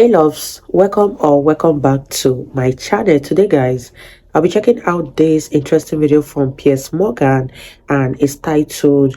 Hey loves, welcome back to my channel. Today guys, I'll be checking out this interesting video from Piers Morgan, and it's titled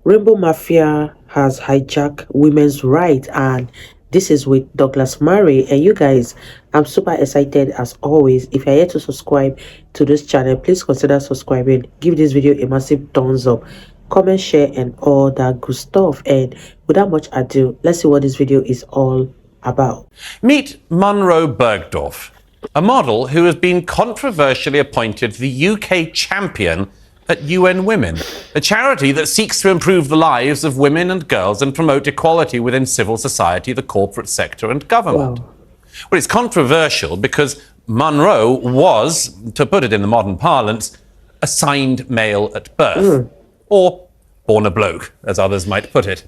Rainbow Mafia has hijacked women's rights, and this is with Douglas Murray. And you guys, I'm super excited as always. If you're yet to subscribe to this channel, please consider subscribing. Give this video a massive thumbs up, comment, share, and all that good stuff. And without much ado, let's see what this video is all about. Meet Munro Bergdorf, a model who has been controversially appointed the UK champion at UN Women, a charity that seeks to improve the lives of women and girls and promote equality within civil society, the corporate sector and government. Wow. Well, it's controversial because Munro was, to put it in the modern parlance, assigned male at birth, or born a bloke, as others might put it.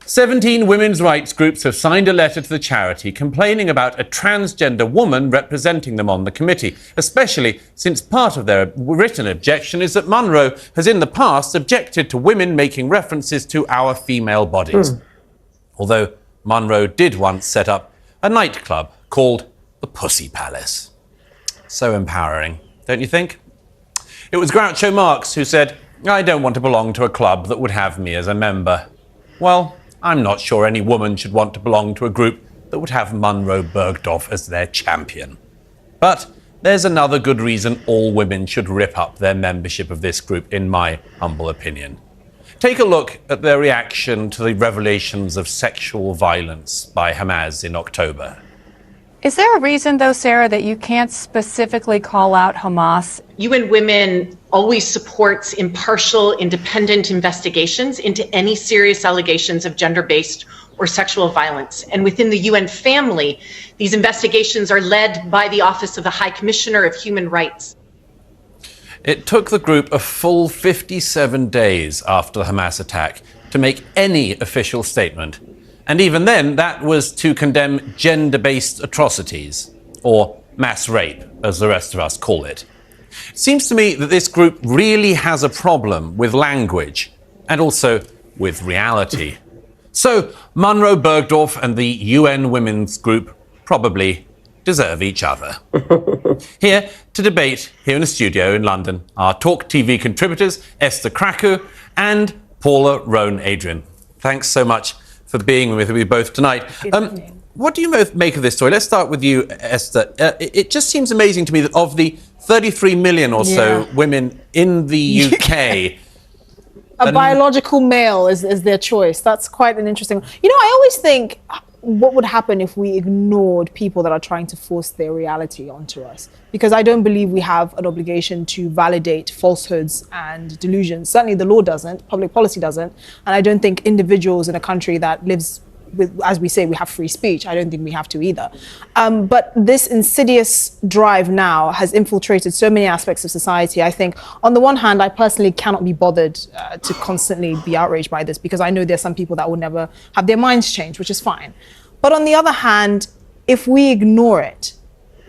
17 women's rights groups have signed a letter to the charity complaining about a transgender woman representing them on the committee, especially since part of their written objection is that Munro has in the past objected to women making references to our female bodies. Although Munro did once set up a nightclub called the Pussy Palace. So empowering, don't you think? It was Groucho Marx who said, "I don't want to belong to a club that would have me as a member." Well, I'm not sure any woman should want to belong to a group that would have Munro Bergdorf as their champion. But there's another good reason all women should rip up their membership of this group, in my humble opinion. Take a look at their reaction to the revelations of sexual violence by Hamas in October. Is there a reason, though, Sarah, that you can't specifically call out Hamas? UN Women always supports impartial, independent investigations into any serious allegations of gender-based or sexual violence. And within the UN family, these investigations are led by the Office of the High Commissioner of Human Rights. It took the group a full 57 days after the Hamas attack to make any official statement. And even then, that was to condemn gender-based atrocities, or mass rape, as the rest of us call it. It seems to me that this group really has a problem with language, and also with reality. So, Munro Bergdorf and the UN Women's Group probably deserve each other. Here to debate, here in the studio in London, are Talk TV contributors Esther Krakow and Paula Roan-Adrian. Thanks so much for being with me both tonight. What do you both make of this story? Let's start with you, Esther. It just seems amazing to me that of the 33 million or so women in the UK... a biological male is their choice. That's quite an interesting... You know, I always think, what would happen if we ignored people that are trying to force their reality onto us? Because I don't believe we have an obligation to validate falsehoods and delusions. Certainly the law doesn't, public policy doesn't, and I don't think individuals in a country that lives with, as we say, we have free speech, I don't think we have to either. But this insidious drive now has infiltrated so many aspects of society. I think, on the one hand, I personally cannot be bothered to constantly be outraged by this, because I know there's some people that will never have their minds changed, which is fine. But on the other hand, if we ignore it,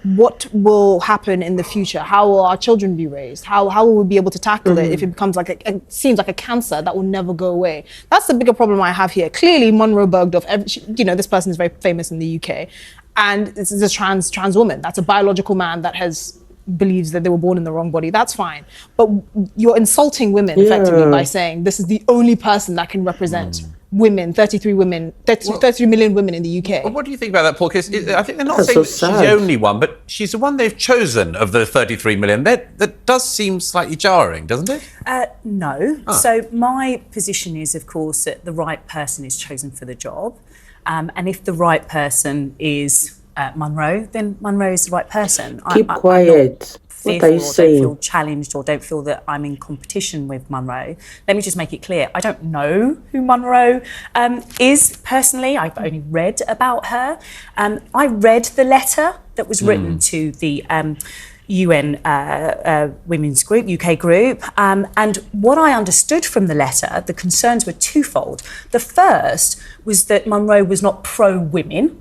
what will happen in the future? How will our children be raised? How will we be able to tackle it if it becomes like it seems like a cancer that will never go away? That's the bigger problem I have here. Clearly, Munro Bergdorf, you know, this person is very famous in the UK, and this is a trans woman. That's a biological man that believes that they were born in the wrong body. That's fine. But you're insulting women effectively by saying this is the only person that can represent women, 33 million women in the UK. Well, what do you think about that, Paul? Because I think they're not saying that she's the only one, but she's the one they've chosen of the 33 million. That does seem slightly jarring, doesn't it? No. So my position is, of course, that the right person is chosen for the job. And if the right person is Munro, then Munro is the right person. Keep quiet. What are you saying? Don't feel challenged or don't feel that I'm in competition with Munro. Let me just make it clear. I don't know who Munro is personally. I've only read about her. I read the letter that was written to the UN Women's Group, UK group. And what I understood from the letter, the concerns were twofold. The first was that Munro was not pro-women.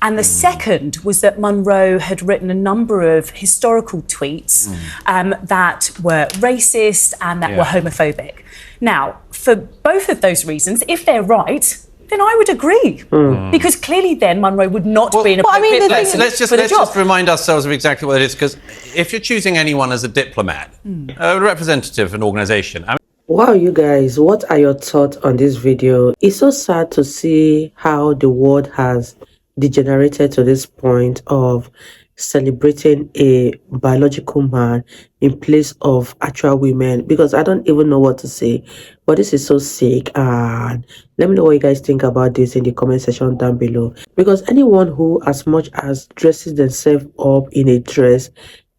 And the second was that Munro had written a number of historical tweets that were racist and that were homophobic. Now, for both of those reasons, if they're right, then I would agree. Because clearly then Munro would not be an appropriate person let's just remind ourselves of exactly what it is, because if you're choosing anyone as a diplomat, a representative of an organisation... Wow, you guys, what are your thoughts on this video? It's so sad to see how the world has degenerated to this point of celebrating a biological man in place of actual women, because I don't even know what to say, but this is so sick. And let me know what you guys think about this in the comment section down below, because anyone who as much as dresses themselves up in a dress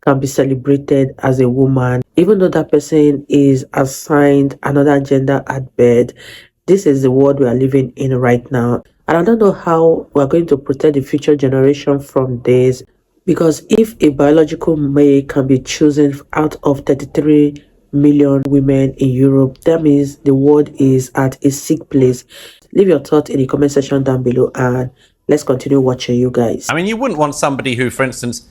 can be celebrated as a woman, even though that person is assigned another gender at birth. This is the world we are living in right now, and I don't know how we're going to protect the future generation from this, because if a biological male can be chosen out of 33 million women in Europe, that means the world is at a sick place. Leave your thoughts in the comment section down below, and let's continue watching, you guys. I mean, you wouldn't want somebody who, for instance,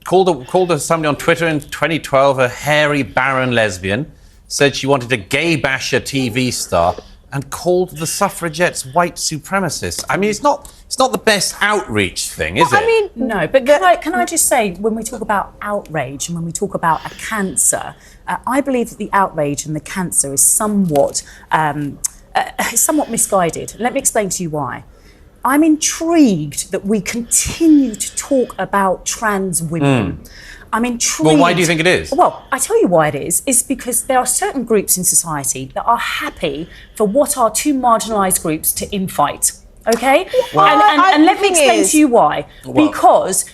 called somebody on Twitter in 2012 a hairy, barren lesbian, said she wanted a gay basher TV star, and called the suffragettes white supremacists. I mean, it's not the best outreach thing, is it? I mean, no, but can I just say, when we talk about outrage and when we talk about a cancer, I believe that the outrage and the cancer is somewhat misguided. Let me explain to you why. I'm intrigued that we continue to talk about trans women. I'm intrigued. Well, why do you think it is? Well, I tell you why it is because there are certain groups in society that are happy for what are two marginalised groups to infight. Okay? And let me explain to you why. Well, because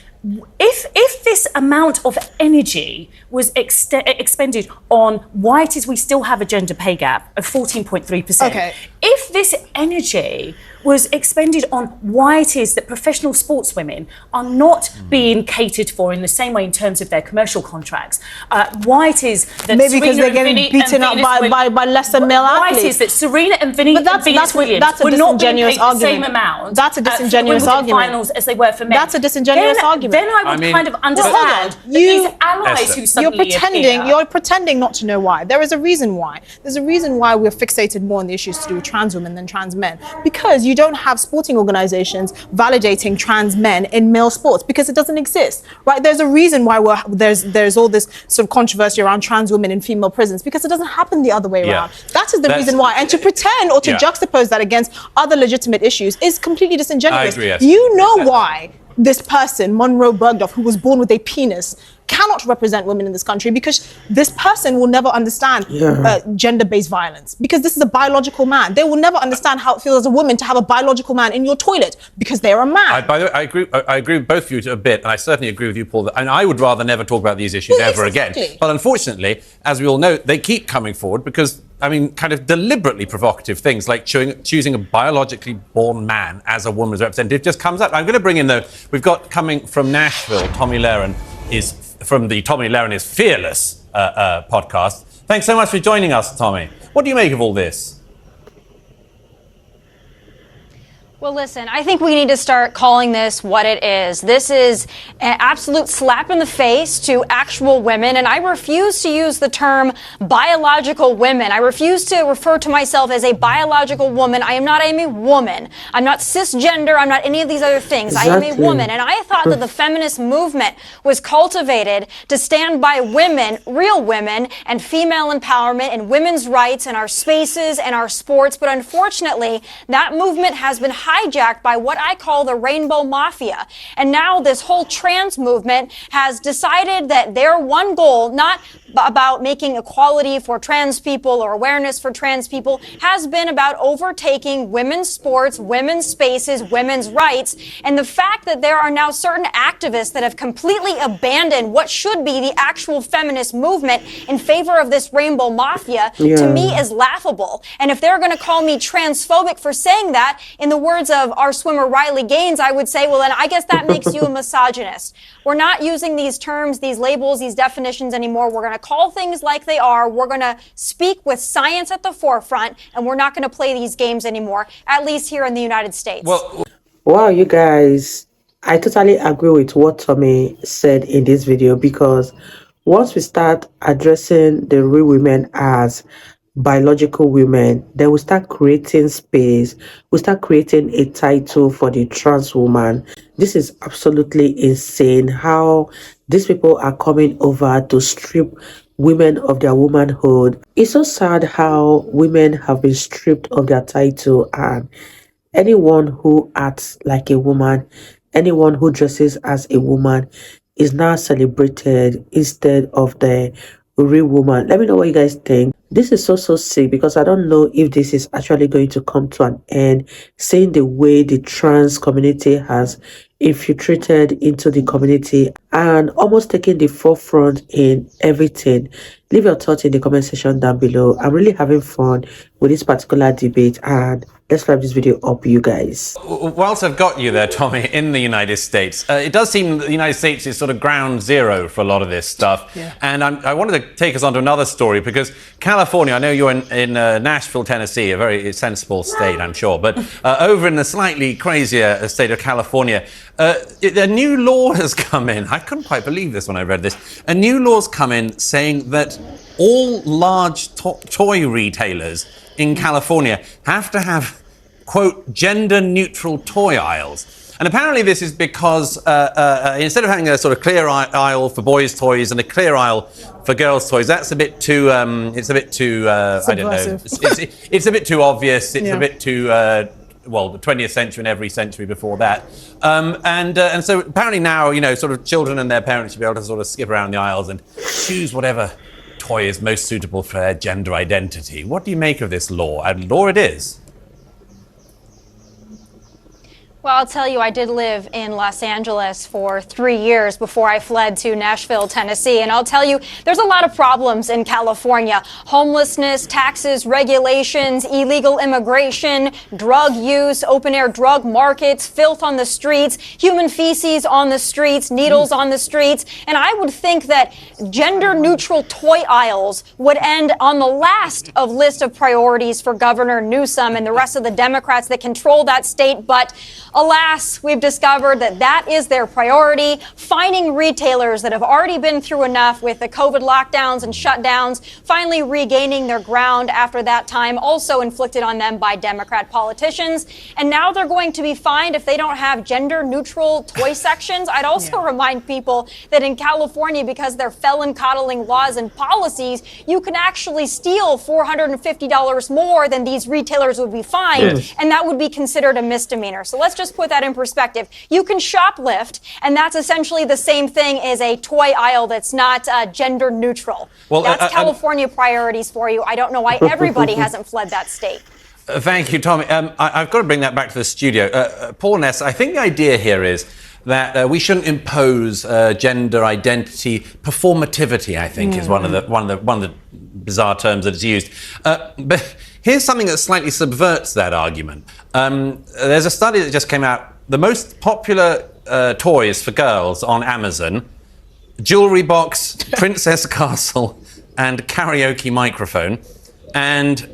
if this amount of energy was expended on why it is we still have a gender pay gap of 14.3%, if this energy was expended on why it is that professional sportswomen are not being catered for in the same way in terms of their commercial contracts, why it is that maybe because they're getting beaten up by lesser male athletes. Why it is that Serena and Venus Williams were not being paid the same amount. That's a disingenuous argument. Finals as they were for men. That's a disingenuous argument. Then I would kind of understand these allies who suddenly you're pretending not to know why. There is a reason why. There's a reason why we're fixated more on the issues to do with trans women than trans men, because you don't have sporting organizations validating trans men in male sports, because it doesn't exist, right? There's a reason why there's all this sort of controversy around trans women in female prisons, because it doesn't happen the other way around. That is the reason why. And to pretend or to juxtapose that against other legitimate issues is completely disingenuous. I agree, yes. You know why this person, Monroe Bergdorf, who was born with a penis, cannot represent women in this country, because this person will never understand gender-based violence, because this is a biological man. They will never understand how it feels as a woman to have a biological man in your toilet, because they're a man. By the way, I agree with both of you a bit, and I certainly agree with you, Paul, and I would rather never talk about these issues ever again. But unfortunately, as we all know, they keep coming forward because, I mean, kind of deliberately provocative things like choosing a biologically born man as a woman's representative just comes up. I'm going to bring in, though, we've got coming from Nashville, Tommy Laren is from the Tommy Laren is Fearless podcast. Thanks so much for joining us, Tommy. What do you make of all this? Well, listen, I think we need to start calling this what it is. This is an absolute slap in the face to actual women, and I refuse to use the term biological women. I refuse to refer to myself as a biological woman. I am not a woman. I'm not cisgender. I'm not any of these other things. Exactly. I am a woman, and I thought that the feminist movement was cultivated to stand by women, real women, and female empowerment and women's rights in our spaces and our sports, but unfortunately, that movement has been hijacked by what I call the rainbow mafia. And now this whole trans movement has decided that their one goal, not about making equality for trans people or awareness for trans people, has been about overtaking women's sports, women's spaces, women's rights. And the fact that there are now certain activists that have completely abandoned what should be the actual feminist movement in favor of this rainbow mafia, to me is laughable. And if they're going to call me transphobic for saying that, in the words of our swimmer Riley Gaines, I would say, well, then I guess that makes you a misogynist. We're not using these terms, these labels, these definitions anymore. We're going to call things like they are. We're going to speak with science at the forefront, and we're not going to play these games anymore, at least here in the United States. Well, wow, you guys, I totally agree with what Tommy said in this video, because once we start addressing the real women as biological women, then we start creating space, we start creating a title for the trans woman. This is absolutely insane how these people are coming over to strip women of their womanhood. It's so sad how women have been stripped of their title, and anyone who acts like a woman, anyone who dresses as a woman is now celebrated instead of the real woman. Let me know what you guys think. This is so sick, because I don't know if this is actually going to come to an end, seeing the way the trans community has infiltrated into the community and almost taking the forefront in everything. Leave your thoughts in the comment section down below. I'm really having fun with this particular debate, and let's wrap this video up, you guys. Whilst I've got you there, Tommy, in the United States, it does seem that the United States is sort of ground zero for a lot of this stuff. Yeah. And I wanted to take us on to another story, because California, I know you're in Nashville, Tennessee, a very sensible state, I'm sure, but over in the slightly crazier state of California, a new law has come in. I couldn't quite believe this when I read this. A new law's come in saying that all large toy retailers in California have to have, quote, gender-neutral toy aisles. And apparently this is because instead of having a sort of clear aisle for boys' toys and a clear aisle for girls' toys, that's a bit too, it's a bit too, I don't know, it's a bit too obvious, it's a bit too, well, the 20th century and every century before that. And so apparently now, you know, sort of children and their parents should be able to sort of skip around the aisles and choose whatever toy is most suitable for their gender identity. What do you make of this law? And law it is. Well, I'll tell you, I did live in Los Angeles for 3 years before I fled to Nashville, Tennessee. And I'll tell you, there's a lot of problems in California. Homelessness, taxes, regulations, illegal immigration, drug use, open-air drug markets, filth on the streets, human feces on the streets, needles on the streets. And I would think that gender-neutral toy aisles would end on the last of list of priorities for Governor Newsom and the rest of the Democrats that control that state. But alas, we've discovered that that is their priority, fining retailers that have already been through enough with the COVID lockdowns and shutdowns, finally regaining their ground after that time, also inflicted on them by Democrat politicians. And now they're going to be fined if they don't have gender-neutral toy sections. I'd also remind people that in California, because they're felon coddling laws and policies, you can actually steal $450 more than these retailers would be fined, and that would be considered a misdemeanor. So let's just put that in perspective. You can shoplift, and that's essentially the same thing as a toy aisle that's not gender neutral. Well, that's California priorities for you. I don't know why everybody hasn't fled that state. Thank you, Tommy. I've got to bring that back to the studio. Paul Ness, I think the idea here is that we shouldn't impose gender identity. Performativity, I think, is one of the bizarre terms that is used. But here's something that slightly subverts that argument. There's a study that just came out. The most popular toys for girls on Amazon: jewelry box, princess castle, and karaoke microphone. And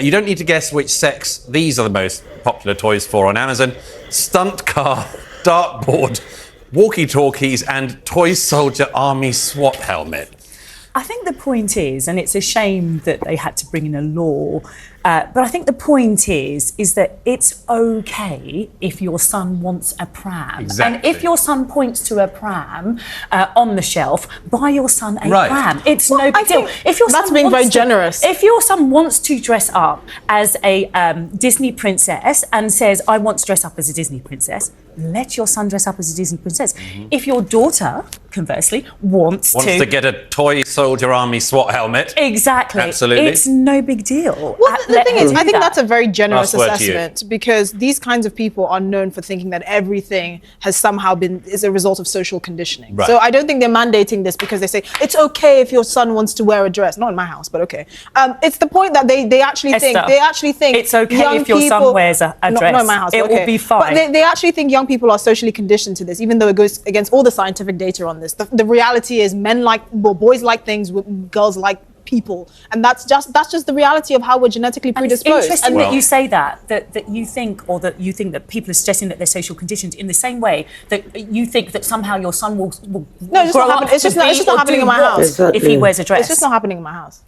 you don't need to guess which sex these are the most popular toys for on Amazon: stunt car, dartboard, walkie-talkies, and toy soldier army SWAT helmet. I think the point is, and it's a shame that they had to bring in a law, but I think the point is that it's okay if your son wants a pram. Exactly. And if your son points to a pram on the shelf, buy your son a pram. It's no big deal. If your That's son being wants very generous. If your son wants to dress up as a Disney princess and says, I want to dress up as a Disney princess, let your son dress up as a Disney princess. If your daughter, conversely, wants to get a toy soldier army SWAT helmet. Exactly. Absolutely. It's no big deal. Well, the thing is, I think that's a very generous Last word to you. assessment, because these kinds of people are known for thinking that everything has somehow is a result of social conditioning. Right. So I don't think they're mandating this because they say it's okay if your son wants to wear a dress. Not in my house, but okay. It's the point that they actually think it's okay young if your people, son wears a dress. Not in my house. It will be fine. But they actually think young people are socially conditioned to this, even though it goes against all the scientific data on this. The reality is, boys like things, girls like people, and that's just the reality of how we're genetically predisposed. And it's interesting that you say that you think that people are suggesting that they're social conditioned in the same way that you think that somehow your son will no, it's grow not up it's just not happening in my house. Exactly. If he wears a dress. It's just not happening in my house.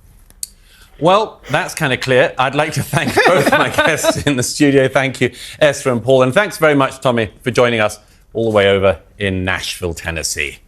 Well, that's kind of clear. I'd like to thank both my guests in the studio. Thank you, Esther and Paul. And thanks very much, Tommy, for joining us all the way over in Nashville, Tennessee.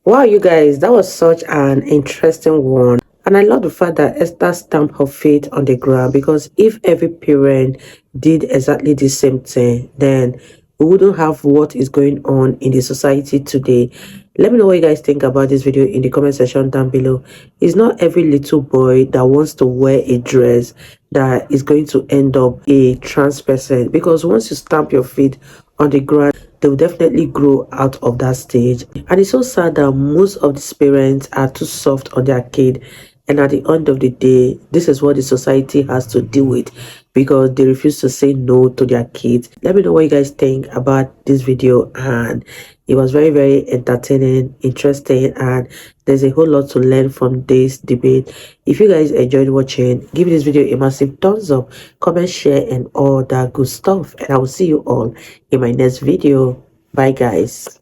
Wow, you guys, that was such an interesting one. And I love the fact that Esther stamped her feet on the ground, because if every parent did exactly the same thing, then we wouldn't have what is going on in the society today. Let me know what you guys think about this video in the comment section down below. It's not every little boy that wants to wear a dress that is going to end up a trans person, because once you stamp your feet on the ground, they will definitely grow out of that stage. And it's so sad that most of these parents are too soft on their kid, and at the end of the day, this is what the society has to deal with, because they refuse to say no to their kids. Let me know what you guys think about this video, and it was very, very entertaining, interesting, and there's a whole lot to learn from this debate. If you guys enjoyed watching, give this video a massive thumbs up, comment, share, and all that good stuff, and I will see you all in my next video. Bye guys.